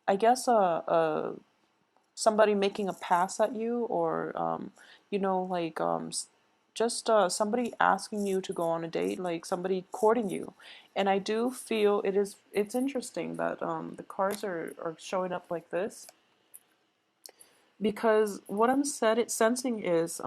I guess somebody making a pass at you, or you know, like just somebody asking you to go on a date, like somebody courting you. And I do feel it's interesting that the cards are showing up like this, because what I'm sensing is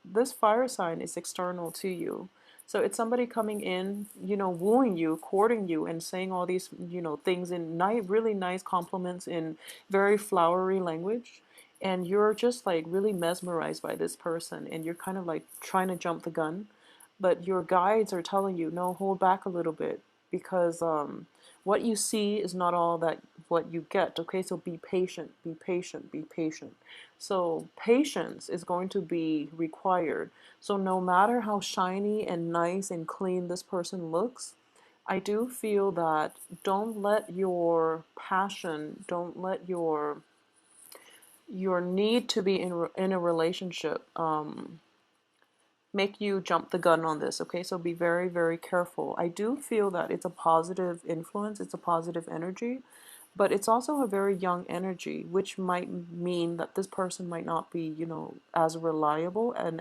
this fire sign is external to you. So it's somebody coming in, you know, wooing you, courting you, and saying all these, you know, things in really nice compliments in very flowery language. And you're just like really mesmerized by this person, and you're kind of like trying to jump the gun. But your guides are telling you, no, hold back a little bit, because what you see is not all that what you get. Okay, so be patient, be patient, be patient. So patience is going to be required. So no matter how shiny and nice and clean this person looks, I do feel that don't let your passion, don't let your need to be in a relationship make you jump the gun on this. Okay, so be very, very careful. I do feel that it's a positive influence, it's a positive energy, but it's also a very young energy, which might mean that this person might not be, you know, as reliable and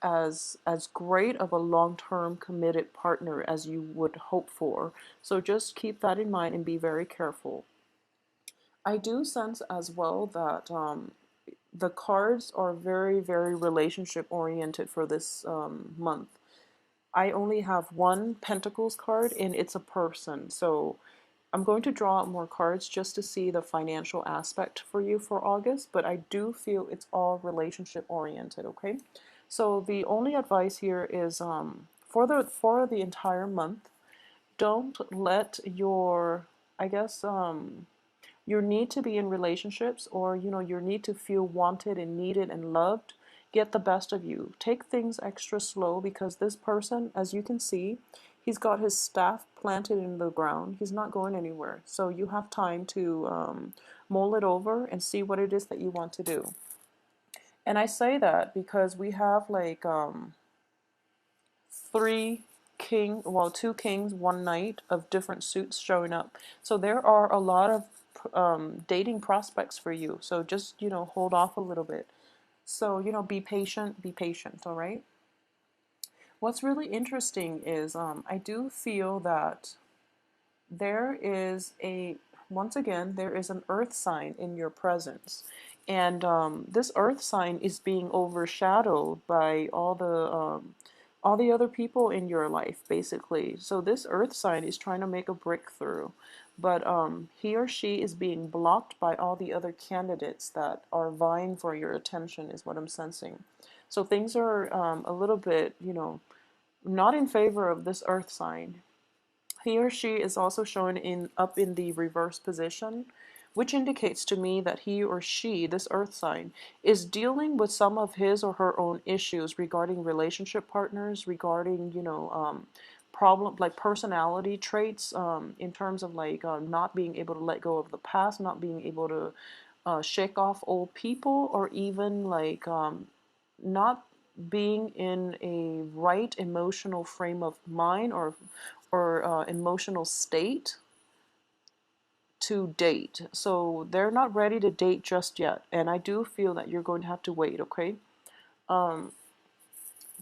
as great of a long-term committed partner as you would hope for. So just keep that in mind and be very careful. I do sense as well that the cards are very, very relationship oriented for this month. I only have one Pentacles card, and it's a person. So I'm going to draw out more cards just to see the financial aspect for you for August, but I do feel it's all relationship oriented, okay? So the only advice here is for the entire month, don't let your, I guess, your need to be in relationships, or you know, your need to feel wanted and needed and loved, get the best of you. Take things extra slow, because this person, as you can see, he's got his staff planted in the ground. He's not going anywhere, so you have time to mull it over and see what it is that you want to do. And I say that because we have like two kings, one knight of different suits showing up. So there are a lot of dating prospects for you. So just, you know, hold off a little bit. So, you know, be patient, all right? What's really interesting is I do feel that there is once again, there is an earth sign in your presence. And this earth sign is being overshadowed by all the other people in your life, basically. So this earth sign is trying to make a breakthrough, but he or she is being blocked by all the other candidates that are vying for your attention, is what I'm sensing. So things are a little bit, you know, not in favor of this earth sign. He or she is also shown in up in the reverse position, which indicates to me that he or she, this earth sign, is dealing with some of his or her own issues regarding relationship partners, regarding, you know, problem like personality traits, in terms of like not being able to let go of the past, not being able to shake off old people, or even like not being in a right emotional frame of mind, or emotional state to date. So they're not ready to date just yet, and I do feel that you're going to have to wait. Okay,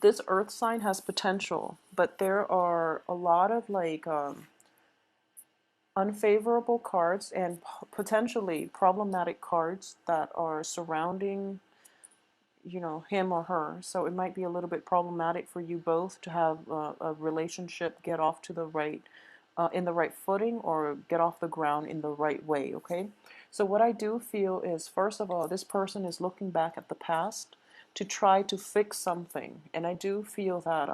this Earth sign has potential, but there are a lot of like unfavorable cards and potentially problematic cards that are surrounding, you know, him or her. So it might be a little bit problematic for you both to have a relationship get off to the right, in the right footing, or get off the ground in the right way. Okay, so what I do feel is, first of all, this person is looking back at the past to try to fix something, and I do feel that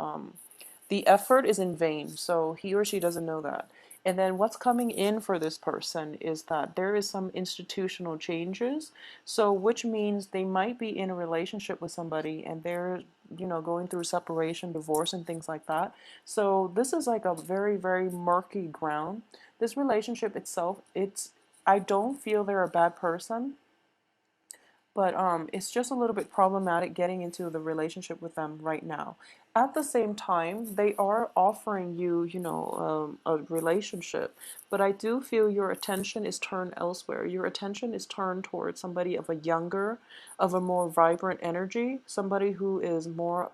the effort is in vain, so he or she doesn't know that. And then what's coming in for this person is that there is some institutional changes, so which means they might be in a relationship with somebody, and they're, you know, going through separation, divorce, and things like that. So this is like a very, very murky ground. This relationship itself, I don't feel they're a bad person, but it's just a little bit problematic getting into the relationship with them right now. at the same time, they are offering you, a relationship, but I do feel your attention is turned elsewhere. Your attention is turned towards somebody of a younger, of a more vibrant energy, somebody who is more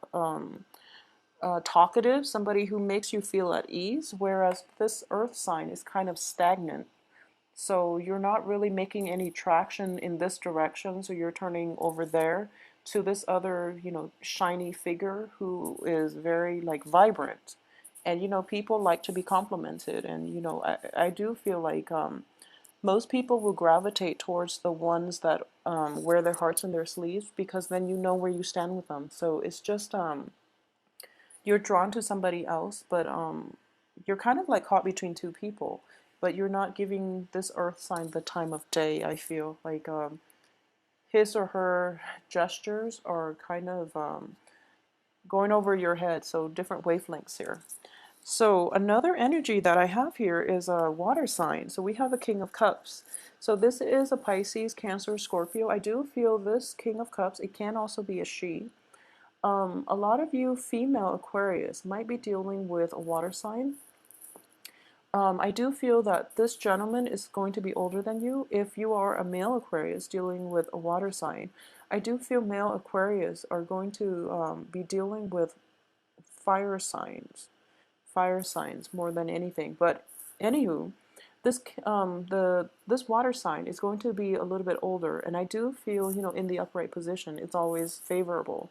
talkative, somebody who makes you feel at ease, whereas this earth sign is kind of stagnant. So you're not really making any traction in this direction, so you're turning over there to this other, shiny figure who is very like vibrant. And people like to be complimented, and I do feel like most people will gravitate towards the ones that wear their hearts in their sleeves, because then you know where you stand with them. So it's just you're drawn to somebody else, but you're kind of like caught between two people, but you're not giving this earth sign the time of day. I feel like his or her gestures are kind of going over your head, so different wavelengths here. So another energy that I have here is a water sign. So we have a King of Cups. So this is a Pisces, Cancer, Scorpio. I do feel this King of Cups, it can also be a she. A lot of you female Aquarius might be dealing with a water sign. I do feel that this gentleman is going to be older than you. If you are a male Aquarius dealing with a water sign, I do feel male Aquarius are going to be dealing with fire signs, more than anything. But anywho, this water sign is going to be a little bit older, and I do feel in the upright position, it's always favorable.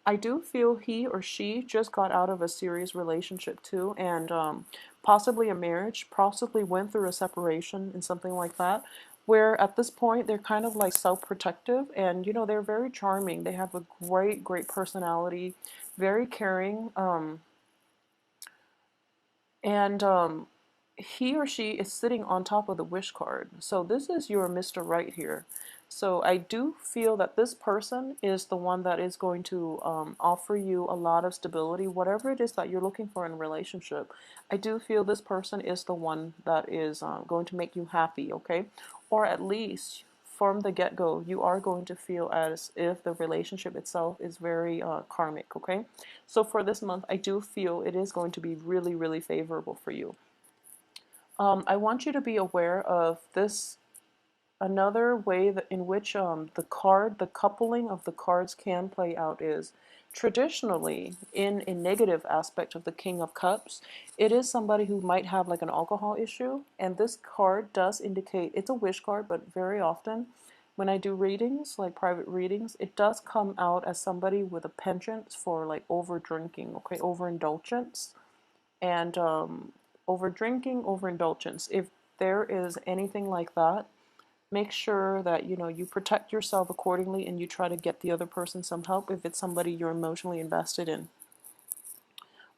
I do feel he or she just got out of a serious relationship too, and possibly a marriage, possibly went through a separation and something like that, where at this point they're kind of like self-protective, and they're very charming. They have a great, great personality, very caring, and he or she is sitting on top of the wish card. So this is your Mr. Right here. So I do feel that this person is the one that is going to offer you a lot of stability, whatever it is that you're looking for in a relationship. I do feel this person is the one that is going to make you happy, okay? Or at least from the get-go, you are going to feel as if the relationship itself is very karmic, okay? So for this month, I do feel it is going to be really, really favorable for you. I want you to be aware of this. Another way that in which the coupling of the cards can play out is traditionally in a negative aspect of the King of Cups. It is somebody who might have like an alcohol issue, and this card does indicate it's a wish card, but very often when I do readings, like private readings, it does come out as somebody with a penchant for like over drinking, okay, overindulgence, and over drinking, overindulgence. If there is anything like that, make sure that you protect yourself accordingly, and you try to get the other person some help if it's somebody you're emotionally invested in.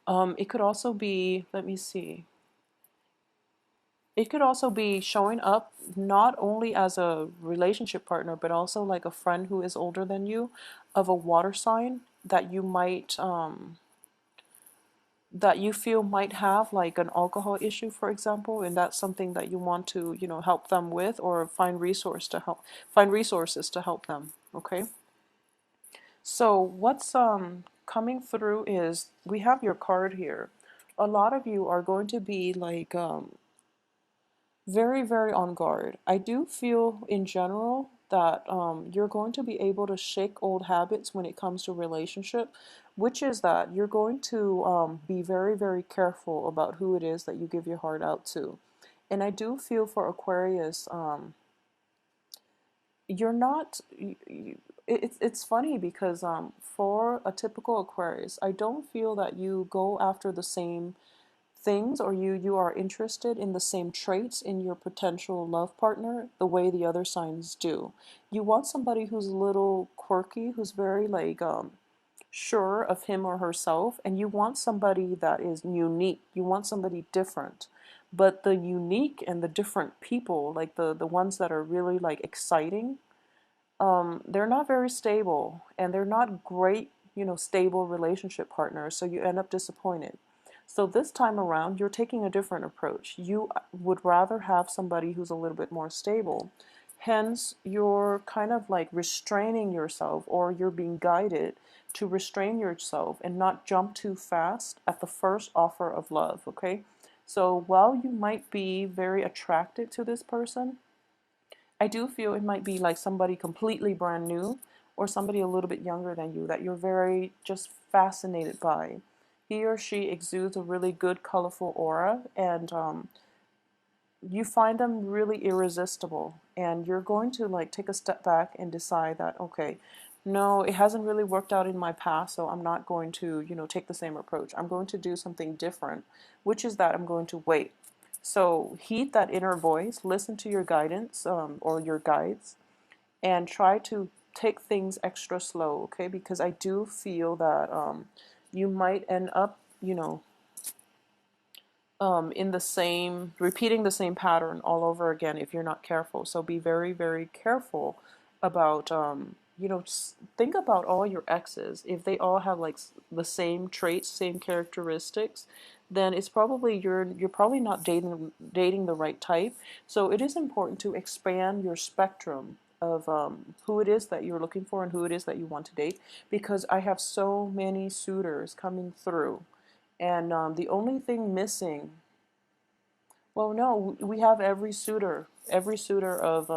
It could also be, let me see, it could also be showing up not only as a relationship partner, but also like a friend who is older than you, of a water sign that you might that you feel might have like an alcohol issue, for example, and that's something that you want to help them with, or find resources to help them, okay? So what's coming through is we have your card here. A lot of you are going to be like very, very on guard. I do feel in general that you're going to be able to shake old habits when it comes to relationship, which is that you're going to be very, very careful about who it is that you give your heart out to. And I do feel for Aquarius, you're not, it's funny because for a typical Aquarius, I don't feel that you go after the same things, or you are interested in the same traits in your potential love partner the way the other signs do. You want somebody who's a little quirky, who's very like sure of him or herself, and you want somebody that is unique. You want somebody different. But the unique and the different people, like the ones that are really like exciting, they're not very stable, and they're not great, stable relationship partners, so you end up disappointed. So this time around, you're taking a different approach. You would rather have somebody who's a little bit more stable. Hence, you're kind of like restraining yourself, or you're being guided to restrain yourself and not jump too fast at the first offer of love, okay? So while you might be very attracted to this person, I do feel it might be like somebody completely brand new or somebody a little bit younger than you that you're very just fascinated by. He or she exudes a really good, colorful aura, and you find them really irresistible. And you're going to like take a step back and decide that, okay, no, it hasn't really worked out in my past, so I'm not going to, take the same approach. I'm going to do something different, which is that I'm going to wait. So heed that inner voice, listen to your guidance, or your guides, and try to take things extra slow, okay? Because I do feel that you might end up, in the same, repeating the same pattern all over again if you're not careful. So be very, very careful about, think about all your exes. If they all have like the same traits, same characteristics, then it's probably you're probably not dating the right type. So it is important to expand your spectrum of who it is that you're looking for and who it is that you want to date, because I have so many suitors coming through, and the only thing missing, well, no, we have every suitor of,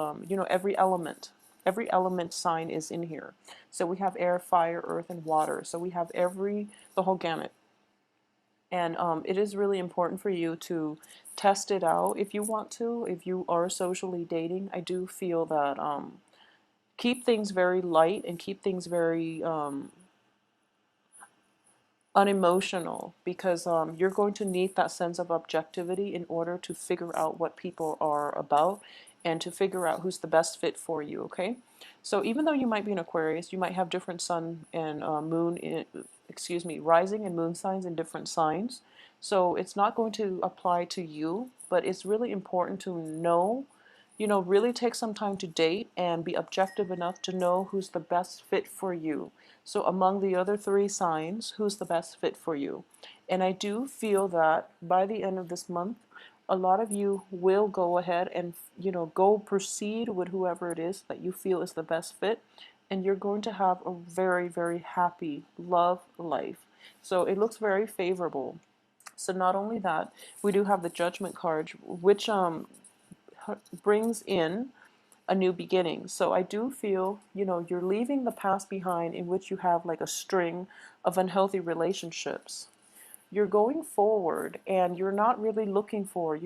every element sign is in here. So we have air, fire, earth, and water. So we have the whole gamut. And it is really important for you to test it out if you want to. If you are socially dating, I do feel that keep things very light and keep things very unemotional, because you're going to need that sense of objectivity in order to figure out what people are about and to figure out who's the best fit for you, okay? So even though you might be an Aquarius, you might have different sun and rising and moon signs in different signs. So it's not going to apply to you, but it's really important to know, really take some time to date and be objective enough to know who's the best fit for you. So among the other three signs, who's the best fit for you? And I do feel that by the end of this month, a lot of you will go ahead and, go proceed with whoever it is that you feel is the best fit. And you're going to have a very, very happy love life. So it looks very favorable. So not only that, we do have the Judgment card, which brings in a new beginning. So I do feel, you're leaving the past behind in which you have like a string of unhealthy relationships. You're going forward and you're not really looking for,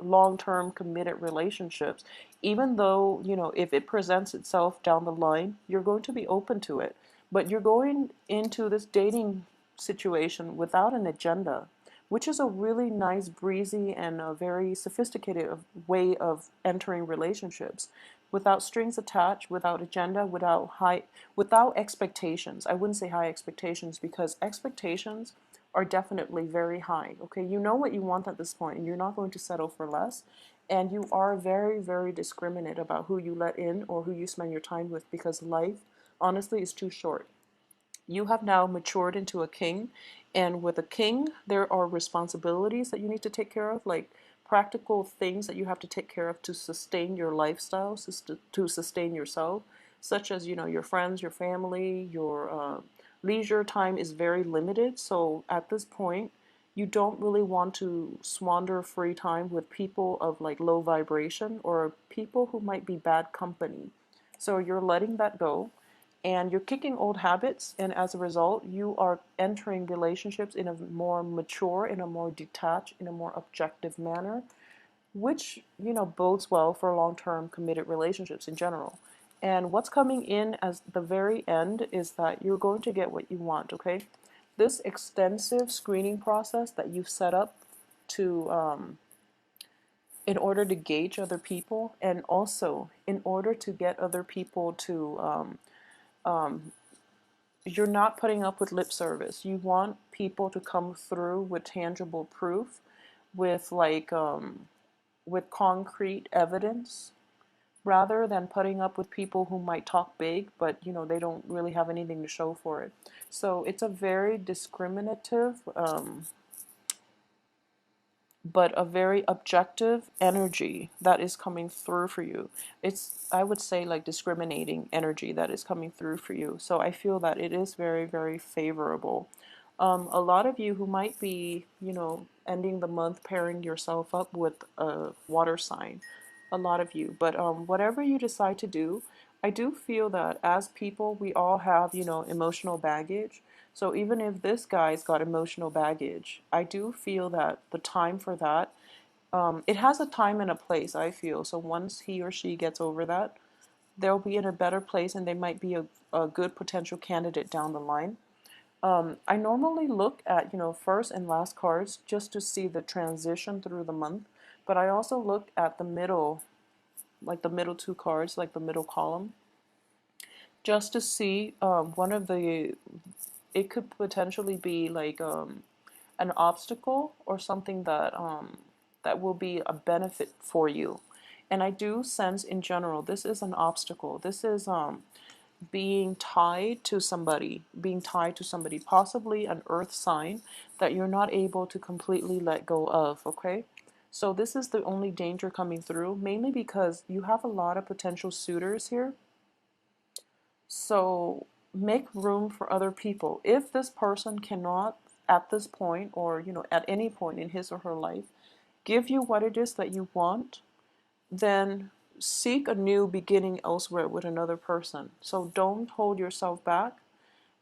long-term committed relationships, even though, if it presents itself down the line, you're going to be open to it. But you're going into this dating situation without an agenda, which is a really nice, breezy, and a very sophisticated way of entering relationships, without strings attached, without agenda, without expectations. I wouldn't say high expectations, because expectations are definitely very high. Okay, you know what you want at this point, and you're not going to settle for less. And you are very, very discriminate about who you let in or who you spend your time with, because life, honestly, is too short. You have now matured into a king, and with a king, there are responsibilities that you need to take care of, like practical things that you have to take care of to sustain your lifestyle, to sustain yourself, such as, your friends, your family, your leisure time is very limited. So at this point, you don't really want to squander free time with people of like low vibration or people who might be bad company. So you're letting that go, and you're kicking old habits, and as a result you are entering relationships in a more mature, in a more detached, in a more objective manner, which bodes well for long-term committed relationships in general. And what's coming in as the very end is that you're going to get what you want, okay? This extensive screening process that you've set up to in order to gauge other people, and also in order to get other people to you're not putting up with lip service. You want people to come through with tangible proof, with with concrete evidence, rather than putting up with people who might talk big, but they don't really have anything to show for it. So it's a very discriminative but a very objective energy that is coming through for you. It's, I would say, like discriminating energy that is coming through for you. So I feel that it is very, very favorable. A lot of you who might be, ending the month pairing yourself up with a water sign, a lot of you. But whatever you decide to do, I do feel that as people, we all have, emotional baggage. So even if this guy's got emotional baggage, I do feel that the time for that, it has a time and a place, I feel. So once he or she gets over that, they'll be in a better place and they might be a good potential candidate down the line. I normally look at, first and last cards just to see the transition through the month, but I also look at the middle, like the middle two cards, like the middle column, just to see one of the, it could potentially be like an obstacle or something that will be a benefit for you. And I do sense in general this is an obstacle. This is being tied to somebody, possibly an earth sign that you're not able to completely let go of, okay? So this is the only danger coming through, mainly because you have a lot of potential suitors here. So make room for other people. If this person cannot at this point, or at any point in his or her life, give you what it is that you want, then seek a new beginning elsewhere with another person. So don't hold yourself back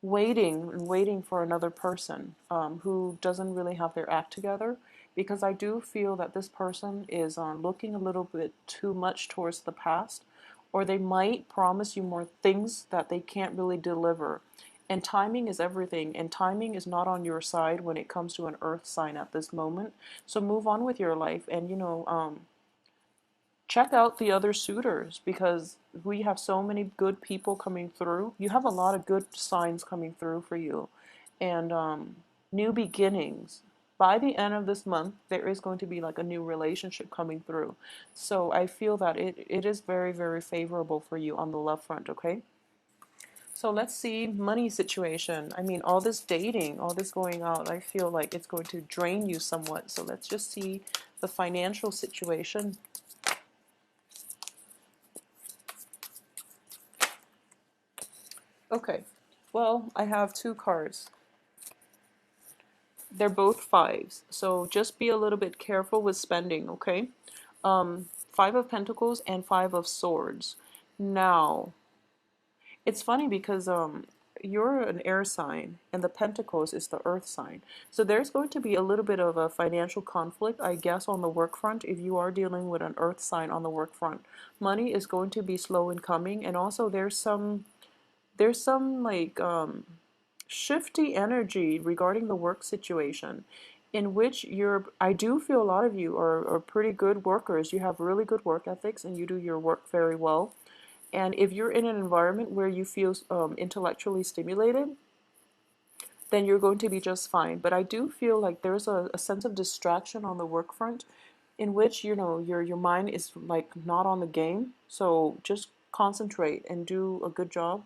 waiting and waiting for another person who doesn't really have their act together, because I do feel that this person is looking a little bit too much towards the past, or they might promise you more things that they can't really deliver. And timing is everything, and timing is not on your side when it comes to an earth sign at this moment. So move on with your life, and check out the other suitors, because we have so many good people coming through. You have a lot of good signs coming through for you, and new beginnings. By the end of this month, there is going to be like a new relationship coming through. So I feel that it is very, very favorable for you on the love front, okay? So let's see money situation. I mean, all this dating, all this going out, I feel like it's going to drain you somewhat. So let's just see the financial situation. Okay, well, I have two cards. They're both fives, so just be a little bit careful with spending, okay? Five of Pentacles and Five of Swords. Now, it's funny because you're an air sign and the Pentacles is the earth sign. So there's going to be a little bit of a financial conflict, I guess, on the work front if you are dealing with an earth sign on the work front. Money is going to be slow in coming, and also there's some like shifty energy regarding the work situation, in which I do feel a lot of you are pretty good workers. You have really good work ethics and you do your work very well. And if you're in an environment where you feel intellectually stimulated, then you're going to be just fine. But I do feel like there's a sense of distraction on the work front, in which your mind is like not on the game. So just concentrate and do a good job,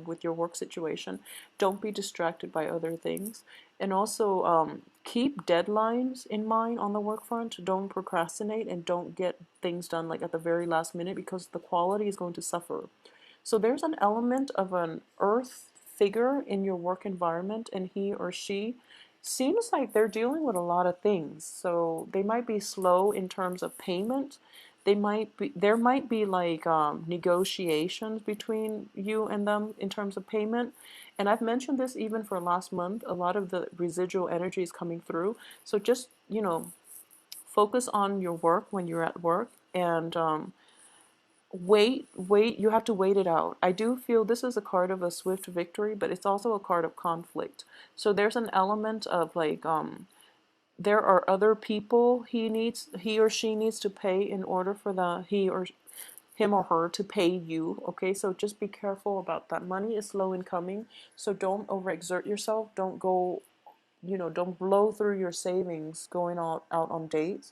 with your work situation. Don't be distracted by other things, and also keep deadlines in mind on the work front. Don't procrastinate and don't get things done like at the very last minute, because the quality is going to suffer. So there's an element of an earth figure in your work environment, and he or she seems like they're dealing with a lot of things. So they might be slow in terms of payment. There might be like negotiations between you and them in terms of payment. And I've mentioned this even for last month. A lot of the residual energy is coming through. So just, focus on your work when you're at work, and wait, you have to wait it out. I do feel this is a card of a swift victory, but it's also a card of conflict. So there's an element of like there are other people he or she needs to pay in order for him or her to pay you, okay? So just be careful about that. Money is slow in coming, so don't overexert yourself. Don't go, don't blow through your savings going out on dates.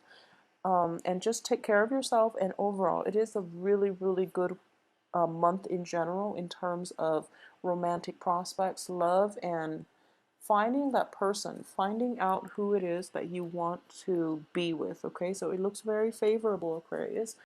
And just take care of yourself. And overall, it is a really, really good month in general in terms of romantic prospects, love, and finding that person, finding out who it is that you want to be with, okay? So it looks very favorable, Aquarius.